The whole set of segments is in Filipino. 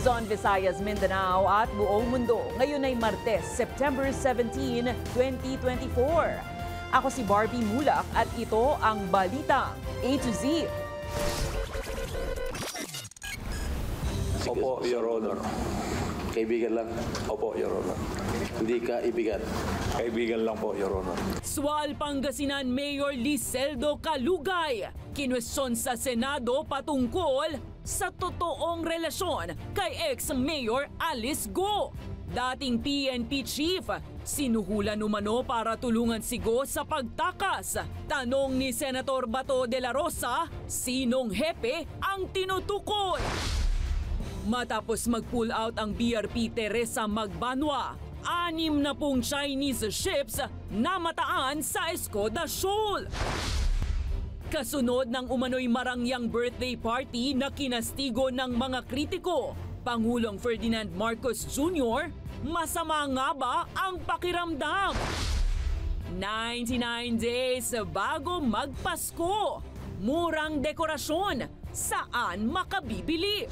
Luzon, Visayas, Mindanao at buong mundo. Ngayon ay Martes, September 17, 2024. Ako si Barbie Mulak at ito ang Balitang A to Z. Opo, Your Honor. Kaibigan lang. Opo, Your Honor. Hindi ka ibigan. Kaibigan lang po, Your Honor. Sual, Pangasinan Mayor Liseldo Calugay kinwestiyon sa Senado patungkol sa totoong relasyon kay ex-Mayor Alice Go. Dating PNP chief, sinuhulan umano para tulungan si Go sa pagtakas. Tanong ni Senator Bato de la Rosa, sinong hepe ang tinutukoy? Matapos mag-pull out ang BRP Teresa Magbanwa, 6 na pong Chinese ships na mataan sa Escoda Shoal. Kasunod ng umano'y marangyang birthday party na kinastigo ng mga kritiko, Pangulong Ferdinand Marcos Jr., masama nga ba ang pakiramdam? 99 days bago magpasko, murang dekorasyon, saan makabibili?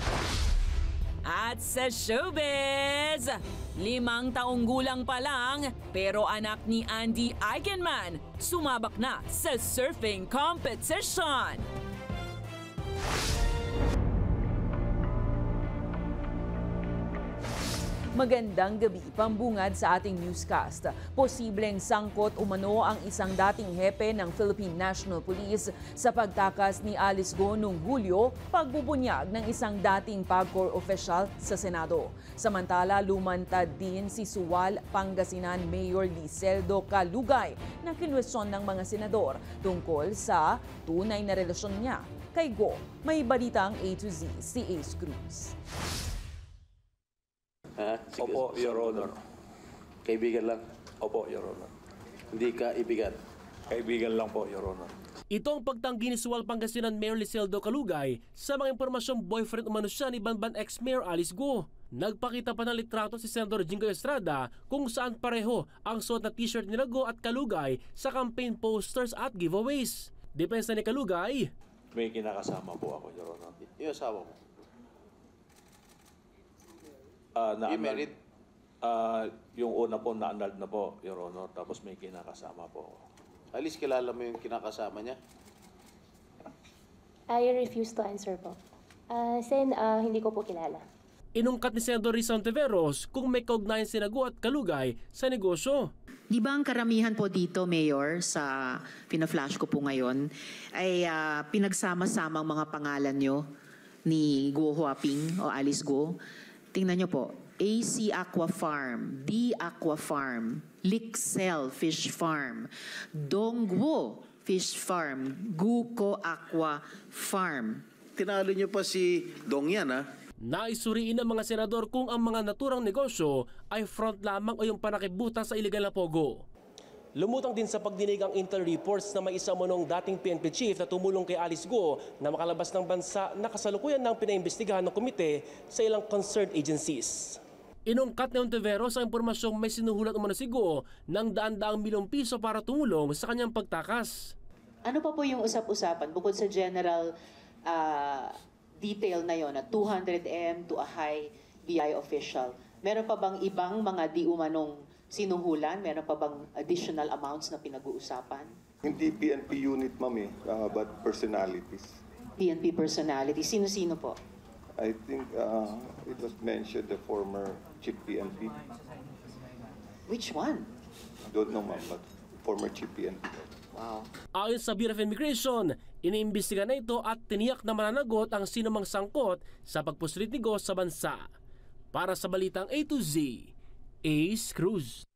At sa showbiz, 5 taong gulang pa lang pero anak ni Andy Eigenman sumabak na sa surfing competition. Magandang gabi, pambungad sa ating newscast. Posibleng sangkot umano ang isang dating hepe ng Philippine National Police sa pagtakas ni Alice Go noong Hulyo, pagbubunyag ng isang dating PAGCOR official sa Senado. Samantala, lumantad din si Sual, Pangasinan Mayor Liseldo Calugay na kinwestiyon ng mga senador tungkol sa tunay na relasyon niya kay Go. May balitang A to Z si Ace Cruz. Opo, Your Honor. Kaibigan lang. Opo, Your Honor. Hindi ka ibigan. Kaibigan lang po, Your Honor. Ito ang pagtanggi ni Sual, Pangasinan Mayor Liseldo Calugay sa mga impormasyong boyfriend umano siya ni Banban ex-Mayor Alice Go. Nagpakita pa ng litrato si Senador Jingo Estrada kung saan pareho ang suot na t-shirt nila Go at Calugay sa campaign posters at giveaways. Depensa ni Calugay, May kinakasama po ako, Your Honor. Yung asawa mo? You married? Yung una po, na-annulled na po, Your Honor. Tapos may kinakasama po ako. Alis, kilala mo yung kinakasama niya? I refuse to answer po. Sen, hindi ko po kilala. inungkat ni Senador Risa Ontiveros kung may kaugnayan sina Go at Calugay sa negosyo. Di ba ang karamihan po dito, Mayor, sa pina-flash ko po ngayon, ay pinagsama-sama ang mga pangalan nyo ni Go Huaping o Alice Go? Tingnan nyo po, AC Aqua Farm, D Aqua Farm, Lixel Fish Farm, Dongguo Fish Farm, Guko Aqua Farm. Tinalo niyo pa si Dong yan, ha? Naisuriin ng mga senador kung ang mga naturang negosyo ay front lamang o yung panakibutan sa iligal na pogo. Lumutang din sa pagdinig ang intel reports na may isa umanong dating PNP chief na tumulong kay Alice Go na makalabas ng bansa na kasalukuyan ng pinaimbestigahan ng komite sa ilang concerned agencies. Inungkat ni Ontiveros ang impormasyong may sinuhulat umano si Go ng daan-daang milyong piso para tumulong sa kanyang pagtakas. Ano pa po yung usap-usapan bukod sa general detail na yon na 200M to a high BI official? Meron pa bang ibang mga di umanong sinuhulan? Meron pa bang additional amounts na pinag-uusapan? Hindi PNP unit, ma'am, but personalities. PNP personality. Sino-sino po? I think it was mentioned the former chief PNP. Which one? Don't know, ma'am, but former chief PNP. Wow. Ayon sa Bureau of Immigration, iniimbestiga na ito at tiniyak na mananagot ang sinumang sangkot sa pagpuslit ni Go sa bansa. Para sa Balitang A to Z, Ace Cruz.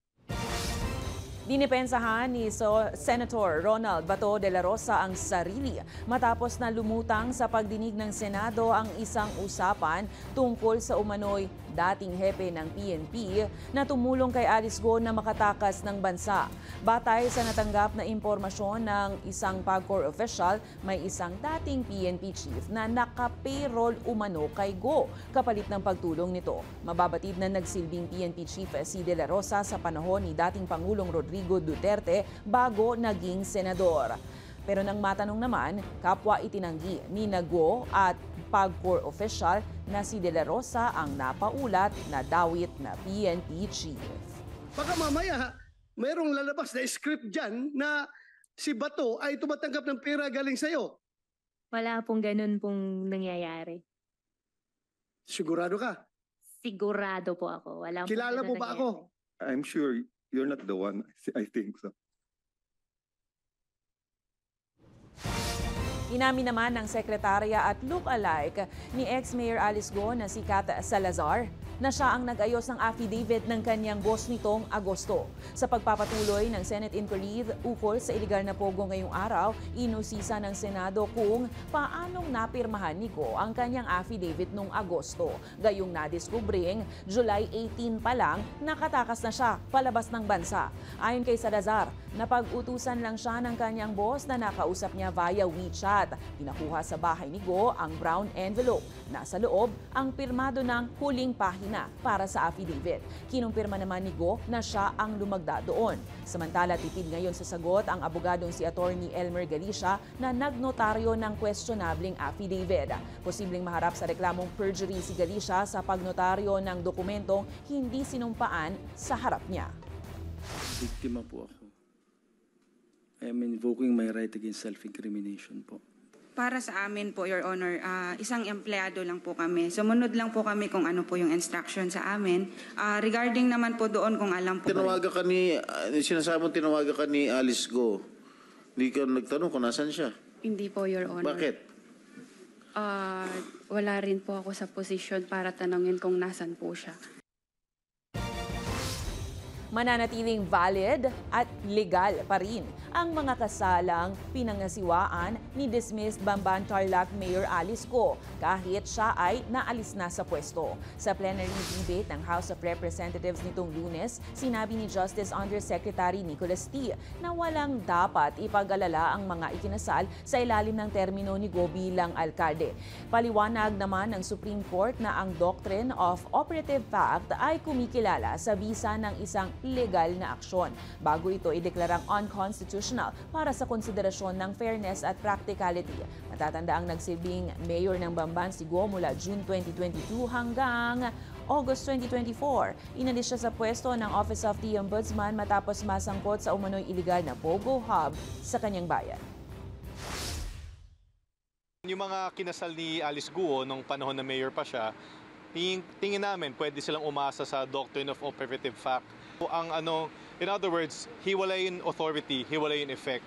Dinipensahan ni Senator Ronald Bato de la Rosa ang sarili matapos na lumutang sa pagdinig ng Senado ang isang usapan tungkol sa umano'y dating hepe ng PNP na tumulong kay Alice Go na makatakas ng bansa. Batay sa natanggap na impormasyon ng isang PAGCOR official, may isang dating PNP chief na naka-payroll umano kay Go kapalit ng pagtulong nito. Mababatid na nagsilbing PNP chief si De La Rosa sa panahon ni dating Pangulong Rodrigo Duterte bago naging senador. Pero nang matanong naman, kapwa itinanggi ni Guo at PAGCOR official na si De La Rosa ang napaulat na dawit na PNP chief. Baka mamaya, mayroong lalabas na script dyan na si Bato ay tumatanggap ng pera galing sa'yo. Wala pong ganun pong nangyayari. Sigurado ka? Sigurado po ako. Wala pong Kilala ganun mo ba ako? nangyayari. I'm sure you're not the one. I think so. Inamin naman ng sekretarya at look-alike ni ex-Mayor Alice Go na si Kat Salazar na siya ang nag-ayos ng affidavit ng kanyang boss nitong Agosto. Sa pagpapatuloy ng Senate inquiry ukol sa iligal na pogo ngayong araw, inusisa ng Senado kung paanong napirmahan ni Go ang kanyang affidavit noong Agosto. Gayong nadiskubring, July 18 pa lang, nakatakas na siya palabas ng bansa. Ayon kay Salazar, napag-utusan lang siya ng kanyang boss na nakausap niya via WeChat. Pinakuha sa bahay ni Go ang brown envelope. Nasa loob ang pirmado ng huling pahina para sa affidavit. Kinumpirma naman ni Go na siya ang lumagda doon. Samantala, tipid ngayon sa sagot ang abogadong si Attorney Elmer Galicia na nagnotaryo ng questionabling affidavit. Posibleng maharap sa reklamong perjury si Galicia sa pagnotaryo ng dokumentong hindi sinumpaan sa harap niya. Biktima po ako. I am invoking my right against self-incrimination po. Para sa amin po, Your Honor, isang empleyado lang po kami. Sumunod lang po kami kung ano po yung instruction sa amin. Regarding naman po doon kung alam po. Tinawagan ka ni, sinasabi mo tinawagan ka ni Alice Go. Hindi ka nagtanong kung nasan siya. Hindi po, Your Honor. Bakit? Wala rin po ako sa posisyon para tanongin kung nasan po siya. Mananatiling valid at legal pa rin ang mga kasalang pinangasiwaan ni dismissed Bamban-Tarlac Mayor Alice Go kahit siya ay naalis na sa pwesto. Sa plenary debate ng House of Representatives nitong Lunes, sinabi ni Justice Undersecretary Nicholas T. na walang dapat ipag-alala ang mga ikinasal sa ilalim ng termino ni Go bilang alkalde. Paliwanag naman ng Supreme Court na ang Doctrine of Operative Fact ay kumikilala sa bisa ng isang legal na aksyon bago ito ideklarang unconstitutional para sa konsiderasyon ng fairness at practicality. Matatanda ang nagsilbing mayor ng Bamban si Go mula June 2022 hanggang August 2024. Inalis siya sa pwesto ng Office of the Ombudsman matapos masangkot sa umano'y iligal na Pogo Hub sa kanyang bayan. Yung mga kinasal ni Alice Guo nung panahon na mayor pa siya, tingin namin pwede silang umasa sa Doctrine of Operative Fact. In other words, hiwalay yung authority, hiwalay yung effect.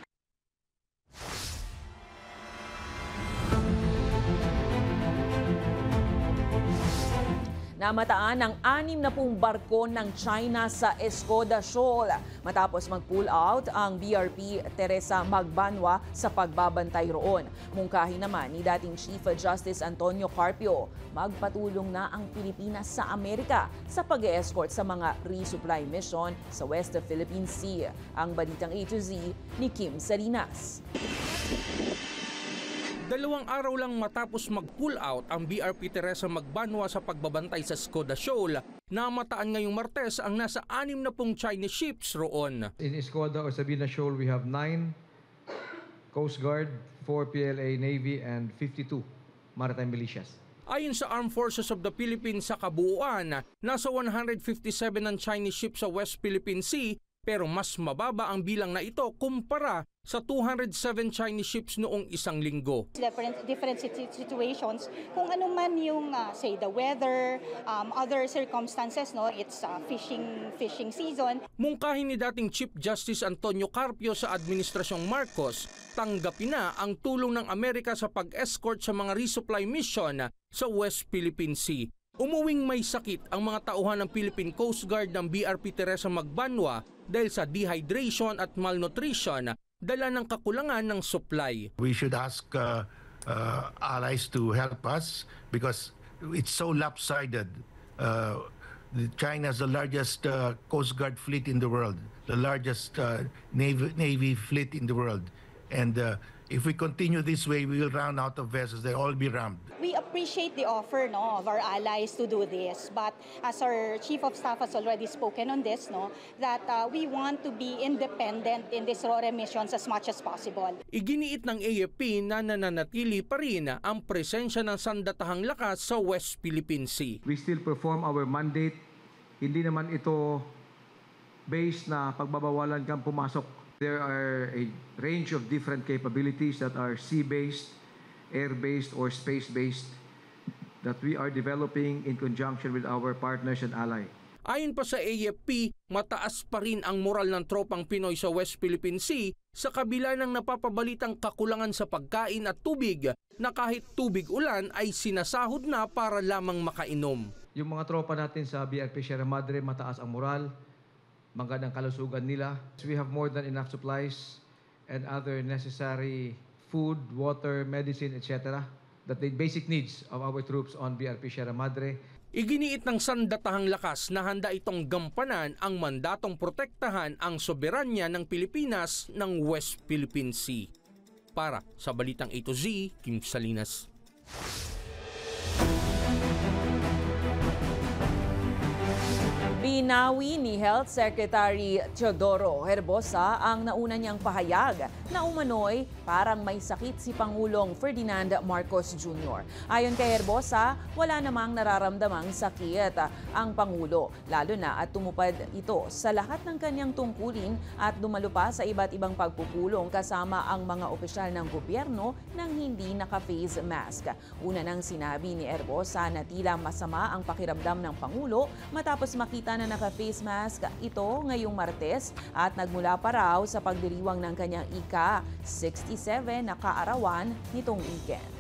Namataan ang 60 barko ng China sa Escoda Shoal matapos mag-pull out ang BRP Teresa Magbanwa sa pagbabantay roon. Mungkahi naman ni dating Chief Justice Antonio Carpio, magpatulong na ang Pilipinas sa Amerika sa pag-escort sa mga resupply mission sa West Philippine Sea. Ang balitang A to Z ni Kim Salinas. 2 araw lang matapos mag-pull out ang BRP Teresa Magbanwa sa pagbabantay sa Escoda Shoal, namataan ngayong Martes ang nasa 60 Chinese ships roon. In Escoda or Sabina Shoal, we have 9 Coast Guard, 4 PLA Navy, and 52 maritime militias. Ayon sa Armed Forces of the Philippines sa kabuuan, nasa 157 ang Chinese ships sa West Philippine Sea, pero mas mababa ang bilang na ito kumpara sa 207 Chinese ships noong isang linggo. Different situations, kung ano man yung say the weather, other circumstances, no, it's fishing season. Mungkahin ni dating Chief Justice Antonio Carpio sa Administrasyong Marcos, tanggapin na ang tulong ng Amerika sa pag-escort sa mga resupply mission sa West Philippine Sea. Umuwing may sakit ang mga tauhan ng Philippine Coast Guard ng BRP Teresa Magbanwa dahil sa dehydration at malnutrition, dala ng kakulangan ng supply. We should ask allies to help us because it's so lopsided. China is the largest Coast Guard fleet in the world, the largest Navy fleet in the world. And if we continue this way, we will run out of vessels. They'll all be rammed. We appreciate the offer of our allies to do this, but as our Chief of Staff has already spoken on this, that we want to be independent in these RORE missions as much as possible. Iginiit ng AFP na nananatili pa rin ang presensya ng sandatahang lakas sa West Philippine Sea. We still perform our mandate. Hindi naman ito based na pagbabawalan kang pumasok. There are a range of different capabilities that are sea-based, air-based, or space-based that we are developing in conjunction with our partners and allies. Ayon pa sa AFP, mataas pa rin ang moral ng tropang Pinoy sa West Philippine Sea sa kabila ng napapabalitang kakulangan sa pagkain at tubig na kahit tubig ulan ay sinasahod na para lamang makainom. Yung mga tropa natin sa BRP Sierra Madre, mataas ang moral, magandang kalusugan nila. We have more than enough supplies and other necessary food, water, medicine, etc. That the basic needs of our troops on BRP Sierra Madre. Iginiit ng sandatahang lakas na handa itong gampanan ang mandatong protektahan ang soberanya ng Pilipinas ng West Philippine Sea. Para sa Balitang A to Z, Kim Salinas. Binawi ni Health Secretary Teodoro Herbosa ang nauna niyang pahayag na umano'y parang may sakit si Pangulong Ferdinand Marcos Jr. Ayon kay Herbosa, wala namang nararamdamang sakit ang Pangulo, lalo na at tumupad ito sa lahat ng kanyang tungkulin at dumalo pa sa iba't ibang pagpupulong kasama ang mga opisyal ng gobyerno nang hindi naka-face mask. Una nang sinabi ni Herbosa na tila masama ang pakiramdam ng Pangulo matapos makita na naka-face mask ito ngayong Martes at nagmula pa raw sa pagdiriwang ng kanyang ika-67 na kaarawan nitong weekend.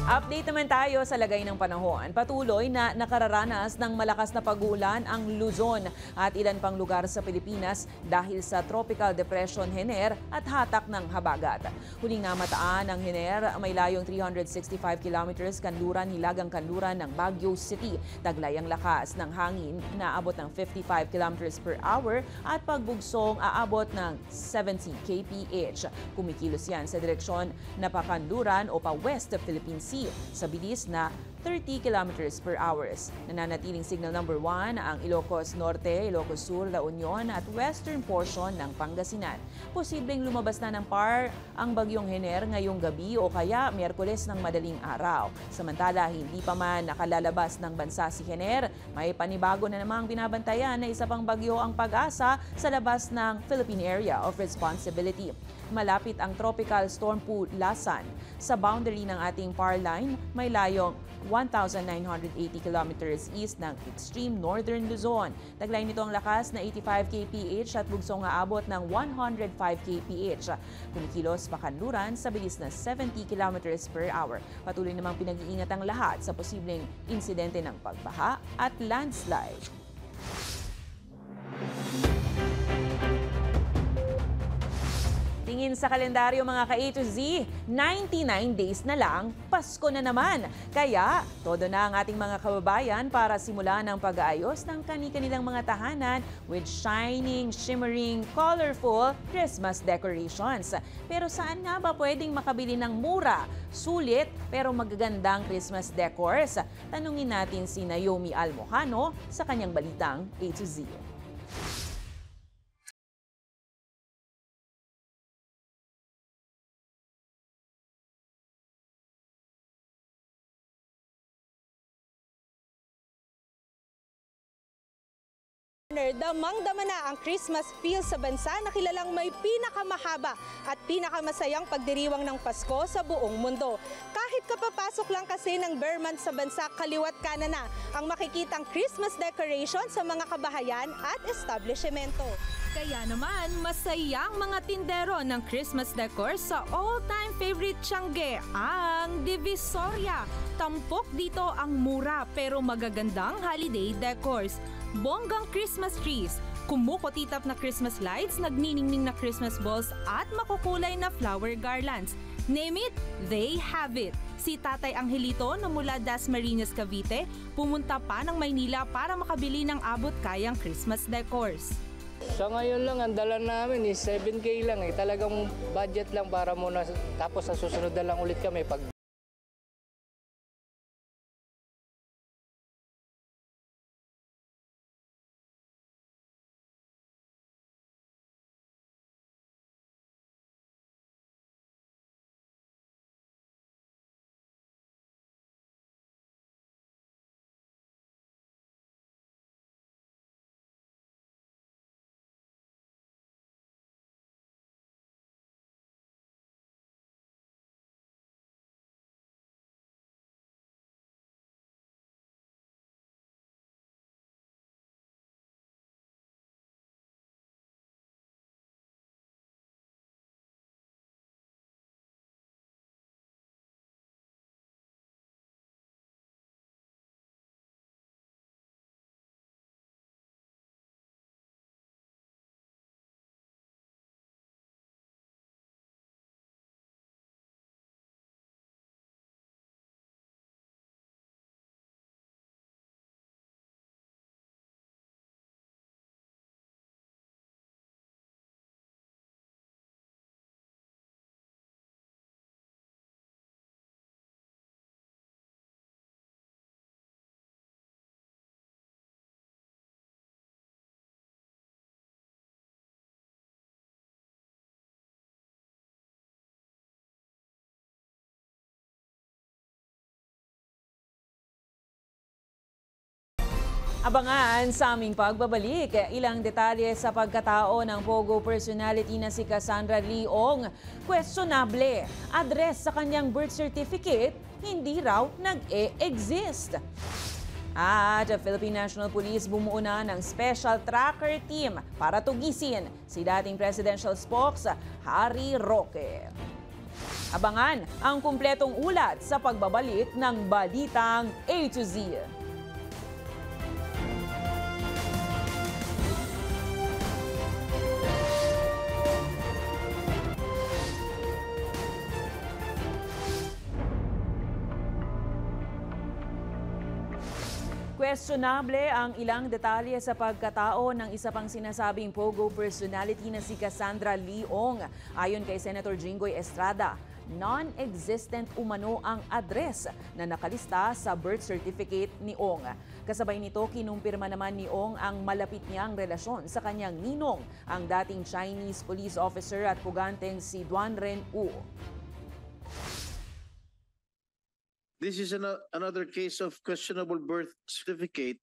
Update naman tayo sa lagay ng panahon. Patuloy na nakararanas ng malakas na pag-uulan ang Luzon at ilan pang lugar sa Pilipinas dahil sa Tropical Depression Hener at hatak ng habagat. Huling namataan ng Hener, may layong 365 kilometers kanluran-hilagang kanluran ng Baguio City. Taglay ang lakas ng hangin na abot ng 55 kilometers per hour at pagbugsong aabot ng 70 kph. Kumikilos yan sa direksyon na pakanluran o pa-west of Philippine Sea sa bilis na 30 kilometers per hour. Nananatiling signal number 1 ang Ilocos Norte, Ilocos Sur, La Union at western portion ng Pangasinan. Posibleng lumabas na ng PAR ang bagyong Hener ngayong gabi o kaya Miyerkules ng madaling araw. Samantala, hindi pa man nakalalabas ng bansa si Hener, may panibago na namang binabantayan na isa pang bagyo ang Pag-asa sa labas ng Philippine Area of Responsibility. Malapit ang Tropical Storm Lasan. Sa boundary ng ating PAR line, may layong 1,980 kilometers east ng extreme northern Luzon. Taglay nito ang lakas na 85 kph at bugsong aabot ng 105 kph. Kumikilos pa kanluran sa bilis na 70 kilometers per hour. Patuloy namang pinag-iingat ang lahat sa posibleng insidente ng pagbaha at landslide. Tingin sa kalendaryo mga ka-A to Z, 99 days na lang, Pasko na naman. Kaya, todo na ang ating mga kababayan para simulan ang pag-aayos ng kani-kanilang mga tahanan with shining, shimmering, colorful Christmas decorations. Pero saan nga ba pwedeng makabili ng mura, sulit, pero magagandang Christmas decors? Tanungin natin si Naomi Almojano sa kanyang balitang A to Z. Damang-dama na ang Christmas feel sa bansa na kilalang may pinakamahaba at pinakamasayang pagdiriwang ng Pasko sa buong mundo. Kahit kapapasok lang kasi ng bare month sa bansa, kaliwat kanan na ang makikitang Christmas decoration sa mga kabahayan at establishmento. Kaya naman, masayang mga tindero ng Christmas decor sa all-time favorite Tiangge, ang Divisoria. Tampok dito ang mura pero magagandang holiday decors. Bonggang Christmas trees, kumukutitap na Christmas lights, nagniningning na Christmas balls at makukulay na flower garlands. Name it, they have it. Si Tatay Angelito na mula Dasmariñas, Cavite, pumunta pa ng Maynila para makabili ng abot-kayang Christmas decors. Sa ngayon lang, ang dala namin is 7K lang eh. Talagang budget lang para muna. Tapos sa susunod na lang ulit kami pag Abangan sa aming pagbabalik, ilang detalye sa pagkatao ng Pogo personality na si Cassandra Leong. Questionable, address sa kanyang birth certificate, hindi raw nag-e-exist. At Philippine National Police bumuo na ng special tracker team para tugisin si dating presidential spokes Harry Roque. Abangan ang kumpletong ulat sa pagbabalik ng Balitang A to Z. Questionable ang ilang detalye sa pagkatao ng isa pang sinasabing Pogo personality na si Cassandra Leong. Ayon kay Senator Jinggoy Estrada, non-existent umano ang address na nakalista sa birth certificate ni Ong. Kasabay nito, kinumpirma naman ni Ong ang malapit niyang relasyon sa kanyang ninong, ang dating Chinese police officer at puganteng si Duan Ren U. This is another case of questionable birth certificate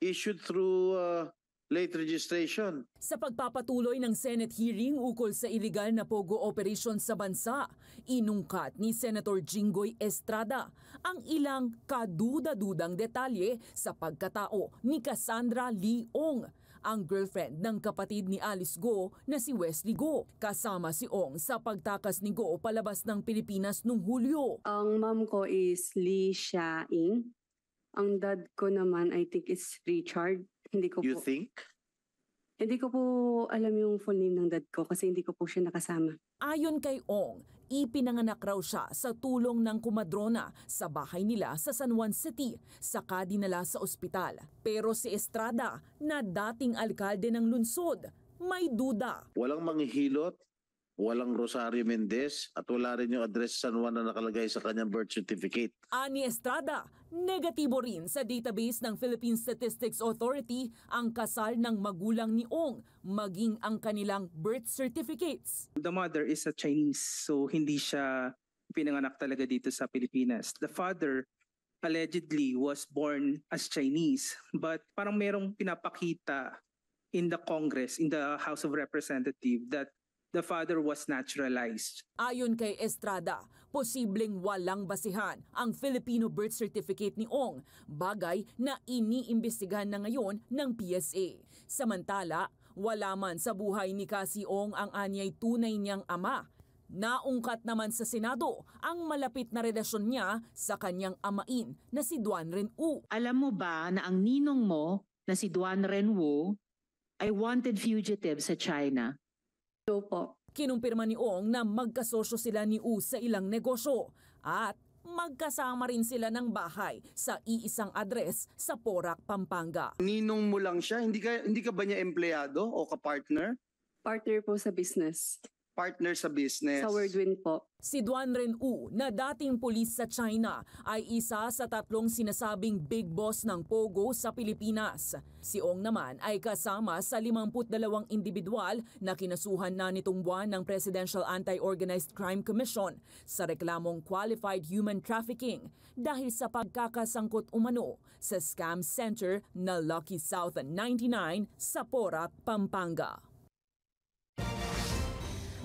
issued through late registration. Sa pagpapatuloy ng Senate hearing ukol sa iligal na Pogo operation sa bansa, inungkat ni Senator Jinggoy Estrada ang ilang kaduda-dudang detalye sa pagkatao ni Cassandra Leong, ang girlfriend ng kapatid ni Alice Go na si Wesley Go. Kasama si Ong sa pagtakas ni Go palabas ng Pilipinas noong Hulyo. Ang mom ko is Lee Xia-ing. Ang dad ko naman, I think, is Richard. Hindi ko You po, think? Hindi ko po alam yung full name ng dad ko kasi hindi ko po siya nakasama. Ayon kay Ong, ipinanganak raw siya sa tulong ng kumadrona sa bahay nila sa San Juan City, saka dinala sa ospital. Pero si Estrada, na dating alkalde ng lungsod, may duda. Walang manghihilot, walang Rosario Mendez, at wala rin yung address San Juan na nakalagay sa kanyang birth certificate. Ani Estrada, negatibo rin sa database ng Philippine Statistics Authority ang kasal ng magulang ni Ong, maging ang kanilang birth certificates. The mother is a Chinese, so hindi siya pinanganak talaga dito sa Pilipinas. The father allegedly was born as Chinese, but parang merong pinapakita in the Congress, in the House of Representatives, that the father was naturalized. Ayon kay Estrada, posibleng walang basihan ang Filipino birth certificate ni Ong, bagay na iniimbestigahan na ngayon ng PSA. Samantala, wala man sa buhay ni Cassie Ong ang anyay tunay niyang ama. Naungkat naman sa Senado ang malapit na relasyon niya sa kanyang amain na si Duan Ren U. Alam mo ba na ang ninong mo na si Duan Ren Wu ay wanted fugitive sa China? So po. Kinumpirma ni Ong na magkasosyo sila ni U sa ilang negosyo at Magkasama rin sila ng bahay sa iisang address sa Porac, Pampanga. Ninong mo lang siya? Hindi ka ba niya empleyado o ka-partner? Partner po sa business. Partner sa business. Sa Wordwin po. Si Duan Renwu na dating pulis sa China ay isa sa 3 sinasabing big boss ng Pogo sa Pilipinas. Si Ong naman ay kasama sa 52 individual na kinasuhan na nitong buwan ng Presidential Anti-Organized Crime Commission sa reklamong qualified human trafficking dahil sa pagkakasangkot umano sa scam center na Lucky South 99 sa Porac, Pampanga.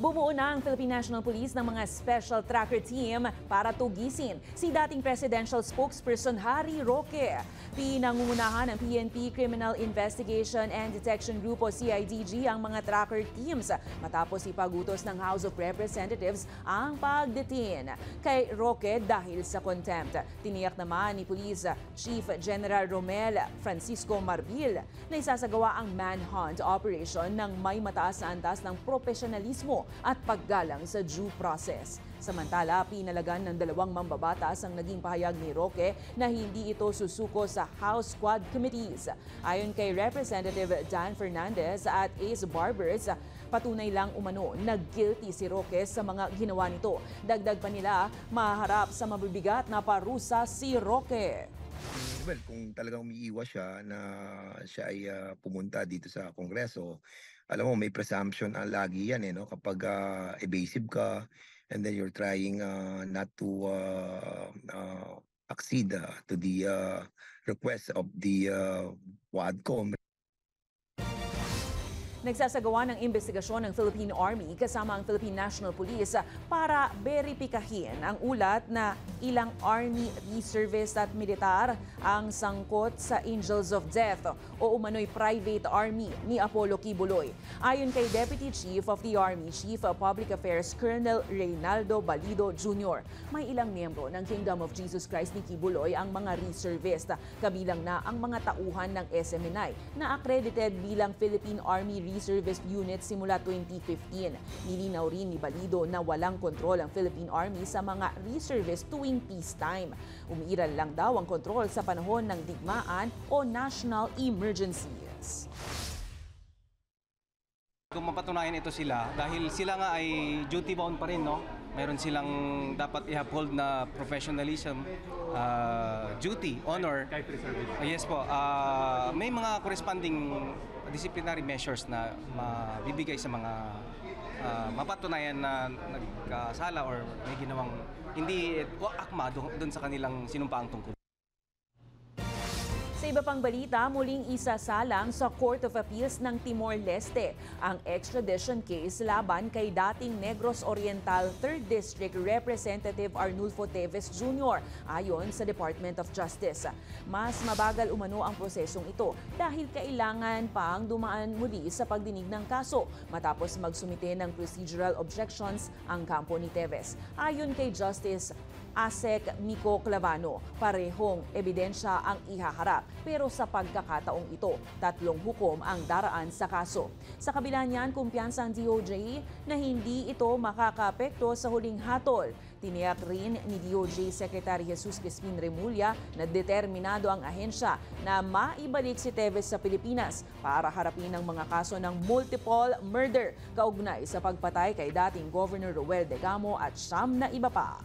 Bumuo na ang Philippine National Police ng mga special tracker team para tugisin si dating presidential spokesperson Harry Roque. Pinangungunahan ng PNP Criminal Investigation and Detection Group o CIDG ang mga tracker teams matapos ipagutos ng House of Representatives ang pagdetain kay Roque dahil sa contempt. Tiniyak naman ni Police Chief General Romel Francisco Marbil na isasagawa ang manhunt operation ng may mataas na antas ng profesionalismo at paggalang sa due process. Samantala, pinalagan ng 2 mambabatas ang naging pahayag ni Roque na hindi ito susuko sa House Squad Committees. Ayon kay Representative Dan Fernandez at Ace Barbers, patunay lang umano na guilty si Roque sa mga ginawa nito. Dagdag pa nila, maharap sa mabibigat na parusa si Roque. Well, kung talagang umiiwas siya na siya ay pumunta dito sa Kongreso, alam mo may presumption ang lagi yan no? Kapag evasive ka and then you're trying not to accede to the request of the WADCOM. Nagsasagawa ng investigasyon ng Philippine Army kasama ang Philippine National Police para beripikahin ang ulat na ilang Army reservist at militar ang sangkot sa Angels of Death o umano'y private army ni Apollo Kibuloy. Ayon kay Deputy Chief of the Army, Chief of Public Affairs Colonel Reynaldo Balido Jr., may ilang miyembro ng Kingdom of Jesus Christ ni Kibuloy ang mga reservist, kabilang na ang mga tauhan ng SMNI na accredited bilang Philippine Army Reservist Unit simula 2015. Nilinaw rin ni Balido na walang kontrol ang Philippine Army sa mga reservist tuwing peacetime. Umiiral lang daw ang kontrol sa panahon ng digmaan o national emergencies. Kung mapatunayan ito sila, dahil sila nga ay duty bound pa rin, no? Meron silang dapat i-uphold na professionalism, duty, honor. Yes po. May mga corresponding disciplinary measures na mabibigay sa mga mapatunayan na nagkasala or may ginawang hindi akma doon sa kanilang sinumpaang tungkol. Sa iba pang balita, muling isasalang sa Court of Appeals ng Timor-Leste ang extradition case laban kay dating Negros Oriental 3rd District Representative Arnulfo Teves Jr. ayon sa Department of Justice. Mas mabagal umano ang prosesong ito dahil kailangan pang dumaan muli sa pagdinig ng kaso matapos magsumite ng procedural objections ang kampo ni Teves. Ayon kay Justice Asek Miko Clavano, parehong ebidensya ang ihaharap pero sa pagkakataong ito, 3 hukom ang daraan sa kaso. Sa kabila niyan, kumpiyansa ang DOJ na hindi ito makakaapekto sa huling hatol. Tiniyak rin ni DOJ Secretary Jesus Crispin Remulla na determinado ang ahensya na maibalik si Teves sa Pilipinas para harapin ang mga kaso ng multiple murder kaugnay sa pagpatay kay dating Governor Roel Degamo at 9 na iba pa.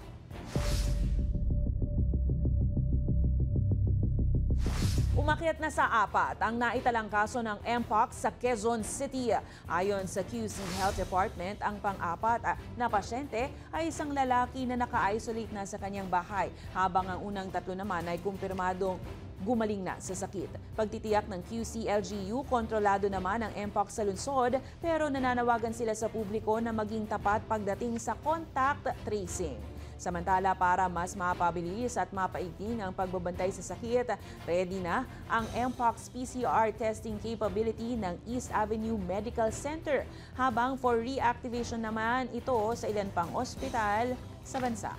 Umakyat na sa 4 ang naitalang kaso ng Mpox sa Quezon City. Ayon sa QC Health Department, ang pang-4 na pasyente ay isang lalaki na naka-isolate na sa kanyang bahay, habang ang unang 3 naman ay kumpirmadong gumaling na sa sakit. Pagtitiyak ng QC-LGU, kontrolado naman ang Mpox sa lungsod, pero nananawagan sila sa publiko na maging tapat pagdating sa contact tracing. Samantala, para mas mapabilis at mapaigting ang pagbabantay sa sakit, ready na ang Mpox PCR testing capability ng East Avenue Medical Center, habang for reactivation naman ito sa ilan pang ospital sa bansa.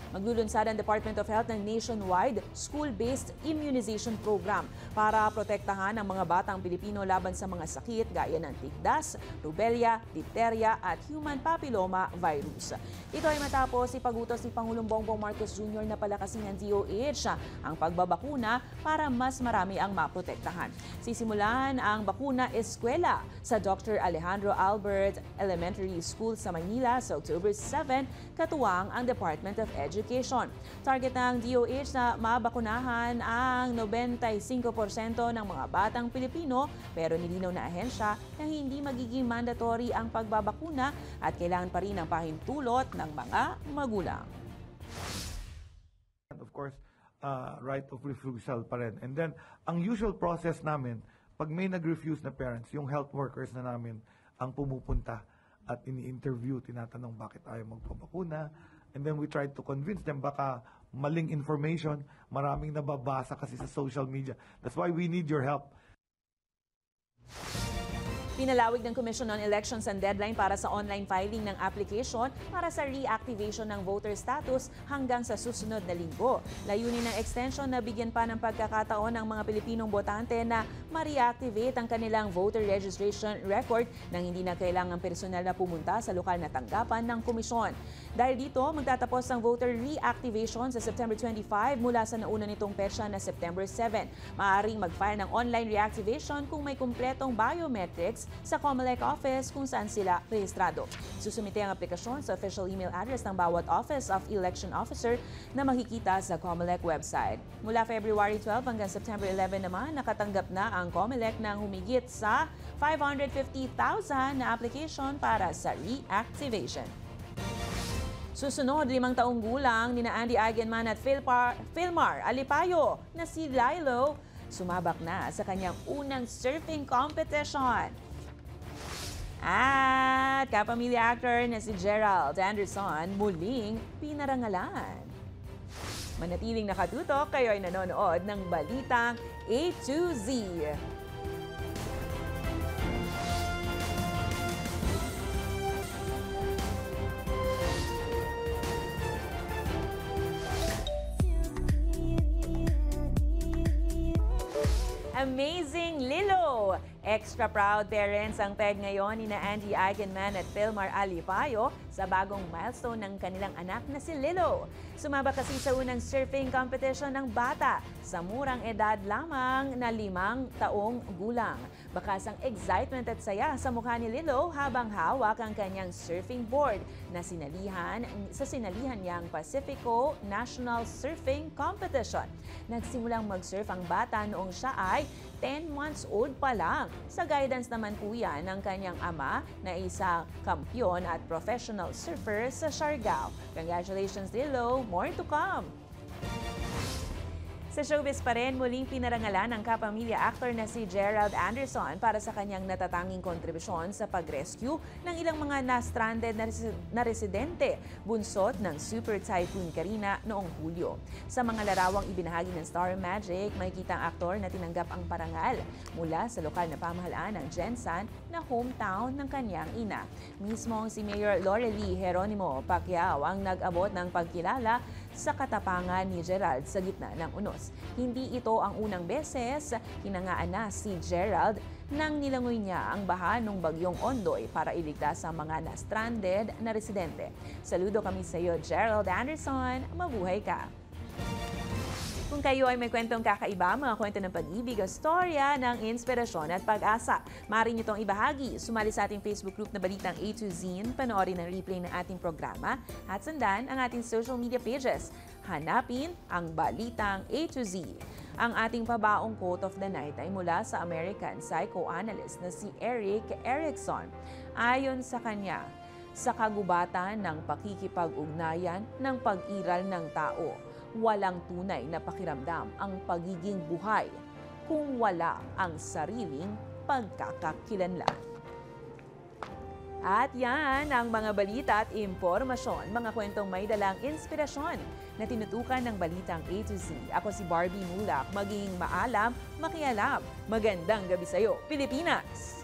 Maglulunsad ang Department of Health ng nationwide school-based immunization program para protektahan ang mga batang Pilipino laban sa mga sakit gaya ng tigdas, rubella, diphtheria at human papilloma virus. Ito ay matapos ipagutos ni Pangulong Bongbong Marcos Jr. na palakasin ng DOH ang pagbabakuna para mas marami ang maprotektahan. Sisimulan ang bakuna eskwela sa Dr. Alejandro Albert Elementary School sa Maynila sa October 7, katuwang ang Department of Education. Target ng DOH na mabakunahan ang 95% ng mga batang Pilipino, pero nilinaw na ahensya na hindi magiging mandatory ang pagbabakuna at kailangan pa rin ang pahintulot ng mga magulang. Of course, right of refusal pa rin. And then, ang usual process namin, pag may nag-refuse na parents, yung health workers na namin ang pumupunta at ini-interview, tinatanong bakit ayaw magpabakuna. And then we try to convince them, baka maling information, maraming nababasa kasi sa social media. That's why we need your help. Pinalawig ng Commission on Elections ang deadline para sa online filing ng application para sa reactivation ng voter status hanggang sa susunod na linggo. Layunin ng extension na bigyan pa ng pagkakataon ng mga Pilipinong botante na ma-reactivate ang kanilang voter registration record nang hindi na kailangang personal na pumunta sa lokal na tanggapan ng komisyon. Dahil dito, magtatapos ang voter reactivation sa September 25 mula sa nauna nitong petsa na September 7. Maaaring mag-file ng online reactivation kung may kumpletong biometrics sa COMELEC office kung saan sila rehistrado. Susumite ang aplikasyon sa official email address ng bawat Office of Election Officer na makikita sa COMELEC website. Mula February 12 hanggang September 11 naman, nakatanggap na ang COMELEC ng humigit sa 550,000 na application para sa reactivation. Susunod, 5 taong gulang nina Andy Eigenman at Philmar Alipayo na si Lilo sumabak na sa kanyang unang surfing competition. At kapamilya actor na si Gerald Anderson muling pinarangalan. Manatiling nakatutok, kayo ay nanonood ng Balitang A to Z. Amazing Lilo! Extra proud parents ang peg ngayon ni na Andy Eigenman at Philmar Alipayo sa bagong milestone ng kanilang anak na si Lilo. Sumabak kasi sa unang surfing competition ng bata sa murang edad lamang na 5 taong gulang. Bakas ang excitement at saya sa mukha ni Lilo habang hawak ang kanyang surfing board na sinalihan niyang Pacifico National Surfing Competition. Nagsimulang mag-surf ang bata noong siya ay 10 months old pa lang. Sa guidance naman po yan ng kanyang ama na isang kampyon at professional surfer sa Siargao. Congratulations, Lilo! More to come! Sa showbiz pa rin, muling pinarangalan ng kapamilya actor na si Gerald Anderson para sa kanyang natatanging kontribusyon sa pag-rescue ng ilang mga na-stranded na residente bunsot ng Super Typhoon Karina noong Hulyo. Sa mga larawang ibinahagi ng Star Magic, makikita ang aktor na tinanggap ang parangal mula sa lokal na pamahalaan ng Jensan na hometown ng kanyang ina. Mismong si Mayor Lorelie Geronimo Pacquiao ang nag-abot ng pagkilala sa katapangan ni Gerald sa gitna ng unos. Hindi ito ang unang beses hinangaan na si Gerald nang nilangoy niya ang baha ng bagyong Ondoy para iligtas ang mga na-stranded na residente. Saludo kami sa iyo, Gerald Anderson. Mabuhay ka! Kung kayo ay may kwentong kakaiba, mga kwento ng pag-ibig o storya ng inspirasyon at pag-asa, maaari niyo itong ibahagi. Sumali sa ating Facebook group na Balitang A to Z, panoorin ang replay ng ating programa at sundan ang ating social media pages. Hanapin ang Balitang A to Z. Ang ating pabaong quote of the night ay mula sa American psychoanalyst na si Erik Erikson. Ayon sa kanya, sa kagubatan ng pakikipag-ugnayan ng pag-iral ng tao, walang tunay na pakiramdam ang pagiging buhay kung wala ang sariling pagkakakilanlan. At yan ang mga balita at impormasyon, mga kwentong may dalang inspirasyon na tinutukan ng Balitang A to Z. Ako si Barbie Mulak, maging maalam, makialam. Magandang gabi sa'yo, Pilipinas!